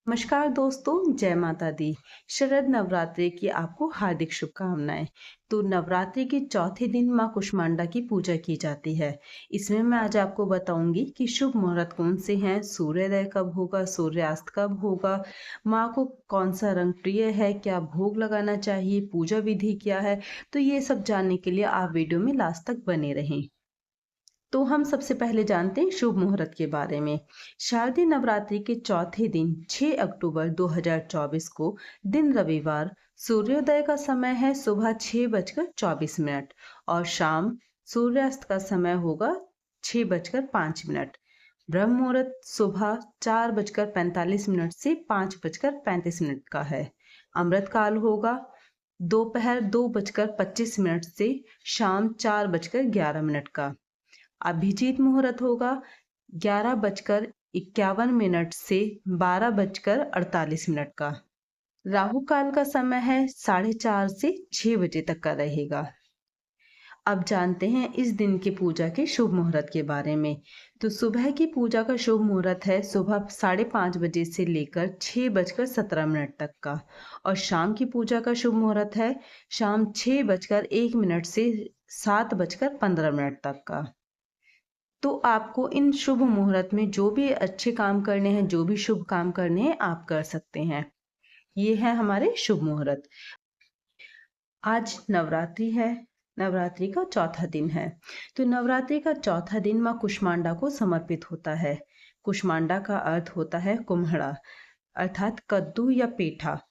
नमस्कार दोस्तों, जय माता दी। शरद नवरात्रि की आपको हार्दिक शुभकामनाएं। तो नवरात्रि के चौथे दिन माँ कुष्मांडा की पूजा की जाती है। इसमें मैं आज आपको बताऊंगी कि शुभ मुहूर्त कौन से हैं, सूर्योदय कब होगा, सूर्यास्त कब होगा, माँ को कौन सा रंग प्रिय है, क्या भोग लगाना चाहिए, पूजा विधि क्या है। तो ये सब जानने के लिए आप वीडियो में लास्ट तक बने रहें। तो हम सबसे पहले जानते हैं शुभ मुहूर्त के बारे में। शारदीय नवरात्रि के चौथे दिन 6 अक्टूबर 2024 को दिन रविवार, सूर्योदय का समय है सुबह 6:24 और शाम सूर्यास्त का समय होगा 6:05। ब्रह्म मुहूर्त सुबह 4:45 से 5:35 का है। अमृत काल होगा दोपहर 2:25 से शाम 4:11 का। अभिजीत मुहूर्त होगा 11:51 से 12:48 का। राहु काल का समय है 4:30 से 6 बजे तक का रहेगा। अब जानते हैं इस दिन की पूजा के शुभ मुहूर्त के बारे में। तो सुबह की पूजा का शुभ मुहूर्त है सुबह 5:30 से लेकर 6:17 तक का। और शाम की पूजा का शुभ मुहूर्त है शाम 6:01 से 7:15 तक का। तो आपको इन शुभ मुहूर्त में जो भी अच्छे काम करने हैं, जो भी शुभ काम करने हैं, आप कर सकते हैं। ये है हमारे शुभ मुहूर्त। आज नवरात्रि है। नवरात्रि का चौथा दिन है। तो नवरात्रि का चौथा दिन माँ कुष्मांडा को समर्पित होता है। कुष्मांडा का अर्थ होता है कुम्हड़ा, अर्थात कद्दू या पेठा।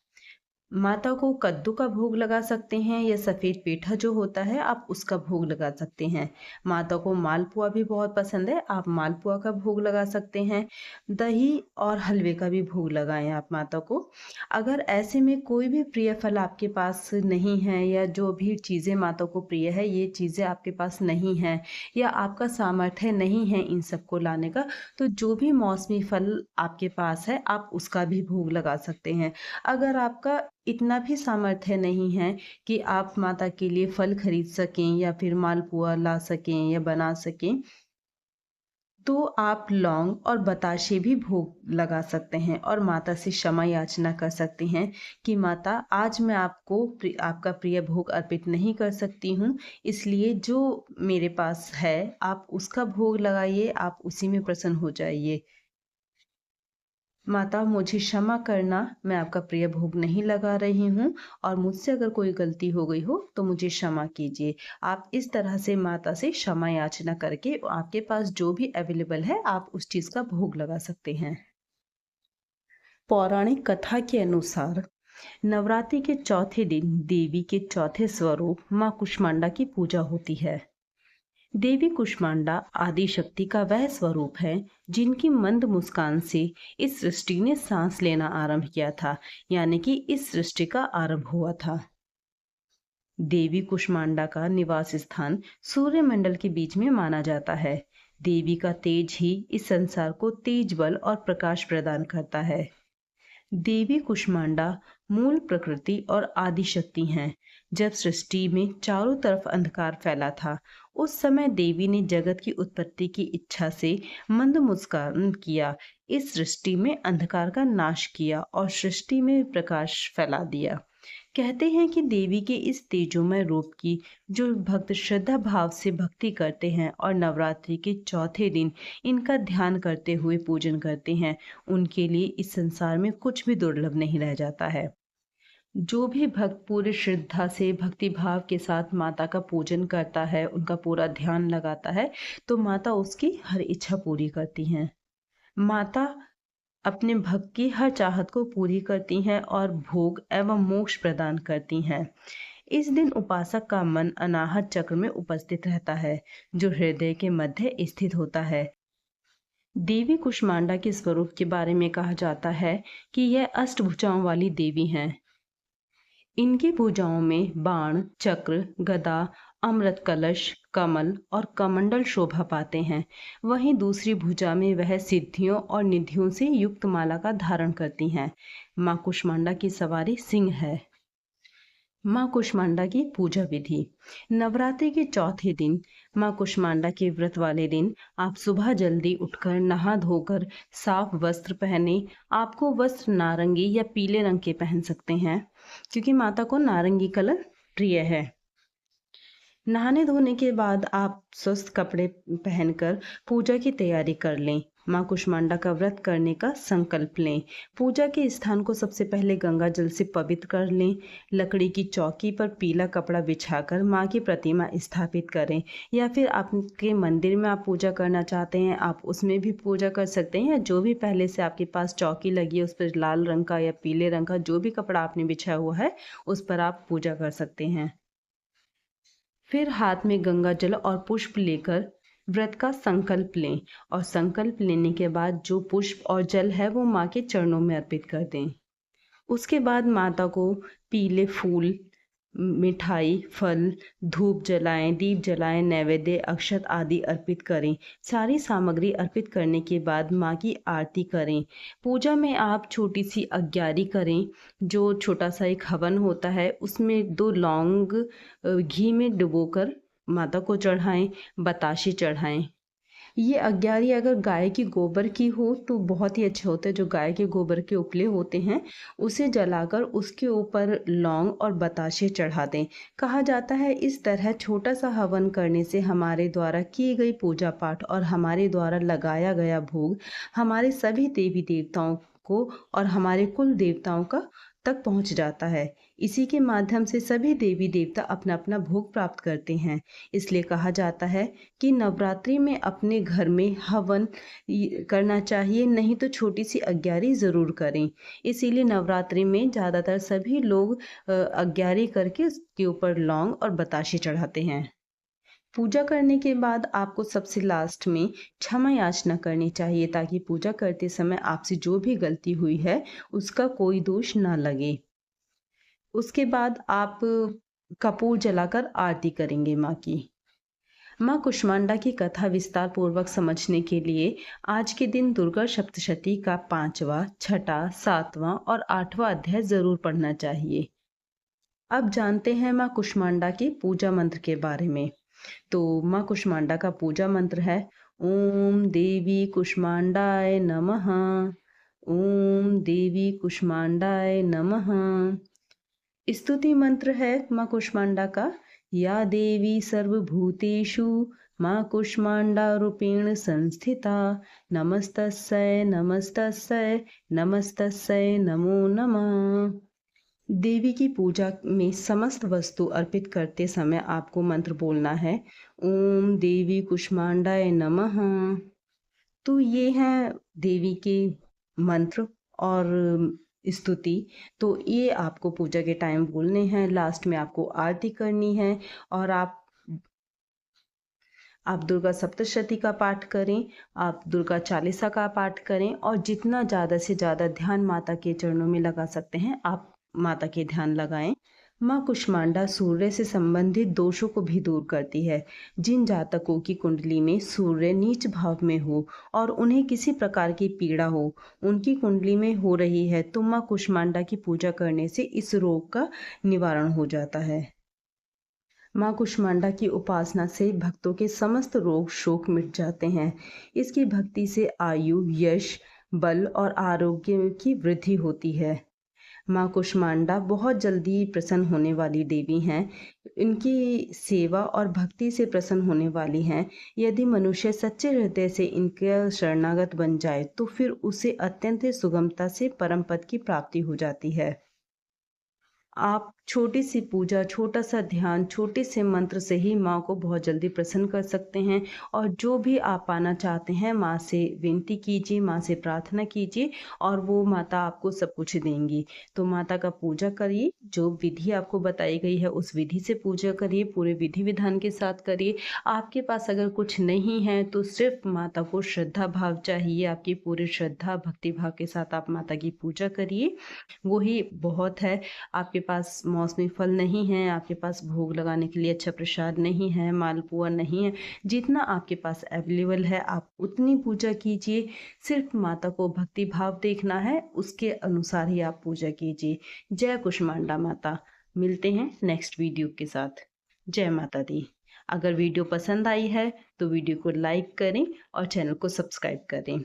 माता को कद्दू का भोग लगा सकते हैं या सफ़ेद पेठा जो होता है आप उसका भोग लगा सकते हैं। माता को मालपुआ भी बहुत पसंद है, आप मालपुआ का भोग लगा सकते हैं। दही और हलवे का भी भोग लगाएं आप माता को। अगर ऐसे में कोई भी प्रिय फल आपके पास नहीं है या जो भी चीज़ें माता को प्रिय है ये चीज़ें आपके पास नहीं हैं या आपका सामर्थ्य नहीं है इन सबको लाने का, तो जो भी मौसमी फल आपके पास है आप उसका भी भोग लगा सकते हैं। अगर आपका इतना भी सामर्थ्य नहीं है कि आप माता के लिए फल खरीद सकें या फिर मालपुआ ला सकें या बना सकें, तो आप लौंग और बताशे भी भोग लगा सकते हैं और माता से क्षमा याचना कर सकते हैं कि माता आज मैं आपको आपका प्रिय भोग अर्पित नहीं कर सकती हूँ, इसलिए जो मेरे पास है आप उसका भोग लगाइए, आप उसी में प्रसन्न हो जाइए। माता मुझे क्षमा करना, मैं आपका प्रिय भोग नहीं लगा रही हूँ और मुझसे अगर कोई गलती हो गई हो तो मुझे क्षमा कीजिए। आप इस तरह से माता से क्षमा याचना करके आपके पास जो भी अवेलेबल है आप उस चीज़ का भोग लगा सकते हैं। पौराणिक कथा के अनुसार नवरात्रि के चौथे दिन देवी के चौथे स्वरूप माँ कुष्मांडा की पूजा होती है। देवी कुष्मांडा आदि शक्ति का वह स्वरूप है जिनकी मंद मुस्कान से इस सृष्टि ने सांस लेना आरंभ किया था, यानी कि इस सृष्टि का आरंभ हुआ था। देवी कुष्मांडा का निवास स्थान सूर्यमंडल के बीच में माना जाता है। देवी का तेज ही इस संसार को तेज बल और प्रकाश प्रदान करता है। देवी कुष्मांडा मूल प्रकृति और आदि शक्ति हैं। जब सृष्टि में चारों तरफ अंधकार फैला था उस समय देवी ने जगत की उत्पत्ति की इच्छा से मंद मुस्कान किया, इस सृष्टि में अंधकार का नाश किया और सृष्टि में प्रकाश फैला दिया। कहते हैं कि देवी के इस तेजोमय रूप की जो भक्त श्रद्धा भाव से भक्ति करते हैं और नवरात्रि के चौथे दिन इनका ध्यान करते हुए पूजन करते हैं, उनके लिए इस संसार में कुछ भी दुर्लभ नहीं रह जाता है। जो भी भक्त पूरी श्रद्धा से भक्ति भाव के साथ माता का पूजन करता है, उनका पूरा ध्यान लगाता है, तो माता उसकी हर इच्छा पूरी करती हैं। माता अपने भक्त की हर चाहत को पूरी करती हैं और भोग एवं मोक्ष प्रदान करती हैं। इस दिन उपासक का मन अनाहत चक्र में उपस्थित रहता है, जो हृदय के मध्य स्थित होता है। देवी कुष्मांडा के स्वरूप के बारे में कहा जाता है कि यह अष्टभुजाओं वाली देवी हैं। इनकी भुजाओं में बाण, चक्र, गदा, अमृत कलश, कमल और कमंडल शोभा पाते हैं। वहीं दूसरी भुजा में वह सिद्धियों और निधियों से युक्त माला का धारण करती हैं। मां कुष्मांडा की सवारी सिंह है। माँ कुष्मांडा की पूजा विधि। नवरात्रि के चौथे दिन माँ कुष्मांडा के व्रत वाले दिन आप सुबह जल्दी उठकर नहा धोकर साफ वस्त्र पहने। आपको वस्त्र नारंगी या पीले रंग के पहन सकते हैं क्योंकि माता को नारंगी कलर प्रिय है। नहाने धोने के बाद आप स्वस्थ कपड़े पहनकर पूजा की तैयारी कर लें। माँ कुष्मांडा का व्रत करने का संकल्प लें। पूजा के स्थान को सबसे पहले गंगा जल से पवित्र कर लें। लकड़ी की चौकी पर पीला कपड़ा बिछाकर माँ की प्रतिमा स्थापित करें, या फिर आपके मंदिर में आप पूजा करना चाहते हैं आप उसमें भी पूजा कर सकते हैं, या जो भी पहले से आपके पास चौकी लगी है उस पर लाल रंग का या पीले रंग का जो भी कपड़ा आपने बिछाया हुआ है उस पर आप पूजा कर सकते हैं। फिर हाथ में गंगा जल और पुष्प लेकर व्रत का संकल्प लें, और संकल्प लेने के बाद जो पुष्प और जल है वो माँ के चरणों में अर्पित कर दें। उसके बाद माता को पीले फूल, मिठाई, फल, धूप जलाएं, दीप जलाएं, नैवेद्य, अक्षत आदि अर्पित करें। सारी सामग्री अर्पित करने के बाद माँ की आरती करें। पूजा में आप छोटी सी अग्यारी करें, जो छोटा सा एक हवन होता है उसमें 2 लौंग घी में डुबोकर माता को चढ़ाएं, बताशे चढ़ाएं। ये अग्यारी अगर गाय की गोबर की हो तो बहुत ही अच्छा होता है। जो गाय के गोबर के उपले होते हैं उसे जलाकर उसके ऊपर लौंग और बताशे चढ़ा दें। कहा जाता है इस तरह छोटा सा हवन करने से हमारे द्वारा की गई पूजा पाठ और हमारे द्वारा लगाया गया भोग हमारे सभी देवी देवताओं को और हमारे कुल देवताओं का तक पहुंच जाता है। इसी के माध्यम से सभी देवी देवता अपना अपना भोग प्राप्त करते हैं। इसलिए कहा जाता है कि नवरात्रि में अपने घर में हवन करना चाहिए, नहीं तो छोटी सी अग्यारी ज़रूर करें। इसीलिए नवरात्रि में ज़्यादातर सभी लोग अग्यारी करके उसके ऊपर लौंग और बताशे चढ़ाते हैं। पूजा करने के बाद आपको सबसे लास्ट में क्षमा याचना करनी चाहिए, ताकि पूजा करते समय आपसे जो भी गलती हुई है उसका कोई दोष ना लगे। उसके बाद आप कपूर जलाकर आरती करेंगे माँ की। माँ कुष्मांडा की कथा विस्तार पूर्वक समझने के लिए आज के दिन दुर्गा सप्तशती का 5वां, 6ठा, 7वां और 8वां अध्याय जरूर पढ़ना चाहिए। अब जानते हैं माँ कुष्मांडा के पूजा मंत्र के बारे में। तो माँ कुष्मांडा का पूजा मंत्र है ओम देवी कुष्मांडाय नमः। ओम देवी कुष्मांडाय नमः। स्तुति मंत्र है माँ कुष्मांडा का, या देवी सर्वभूतेषु माँ कुष्मांडा रूपेण संस्थिता, नमस्तस्यै नमस्तस्यै नमस्तस्यै नमो नमः। देवी की पूजा में समस्त वस्तु अर्पित करते समय आपको मंत्र बोलना है ओम देवी कुष्मांडाय नमः। तो ये है देवी के मंत्र और स्तुति। तो ये आपको पूजा के टाइम बोलने हैं। लास्ट में आपको आरती करनी है, और आप दुर्गा सप्तशती का पाठ करें, आप दुर्गा चालीसा का पाठ करें, और जितना ज़्यादा से ज़्यादा ध्यान माता के चरणों में लगा सकते हैं आप माता के ध्यान लगाएं। माँ कुष्मांडा सूर्य से संबंधित दोषों को भी दूर करती है। जिन जातकों की कुंडली में सूर्य नीच भाव में हो और उन्हें किसी प्रकार की पीड़ा हो, उनकी कुंडली में हो रही है, तो माँ कुष्मांडा की पूजा करने से इस रोग का निवारण हो जाता है। माँ कुष्मांडा की उपासना से भक्तों के समस्त रोग शोक मिट जाते हैं। इसकी भक्ति से आयु, यश, बल और आरोग्य की वृद्धि होती है। माँ कुष्मांडा बहुत जल्दी प्रसन्न होने वाली देवी हैं। इनकी सेवा और भक्ति से प्रसन्न होने वाली हैं। यदि मनुष्य सच्चे हृदय से इनके शरणागत बन जाए तो फिर उसे अत्यंत सुगमता से परम पद की प्राप्ति हो जाती है। आप छोटी सी पूजा, छोटा सा ध्यान, छोटे से मंत्र से ही माँ को बहुत जल्दी प्रसन्न कर सकते हैं। और जो भी आप पाना चाहते हैं माँ से विनती कीजिए, माँ से प्रार्थना कीजिए, और वो माता आपको सब कुछ देंगी। तो माता का पूजा करिए, जो विधि आपको बताई गई है उस विधि से पूजा करिए, पूरे विधि विधान के साथ करिए। आपके पास अगर कुछ नहीं है तो सिर्फ माता को श्रद्धा भाव चाहिए, आपकी पूरी श्रद्धा भक्ति भाव के साथ आप माता की पूजा करिए, वही बहुत है। आपके पास मौसमी फल नहीं है, आपके पास भोग लगाने के लिए अच्छा प्रसाद नहीं है, मालपुआ नहीं है, जितना आपके पास अवेलेबल है आप उतनी पूजा कीजिए। सिर्फ माता को भक्ति भाव देखना है, उसके अनुसार ही आप पूजा कीजिए। जय कुष्मांडा माता। मिलते हैं नेक्स्ट वीडियो के साथ। जय माता दी। अगर वीडियो पसंद आई है तो वीडियो को लाइक करें और चैनल को सब्सक्राइब करें।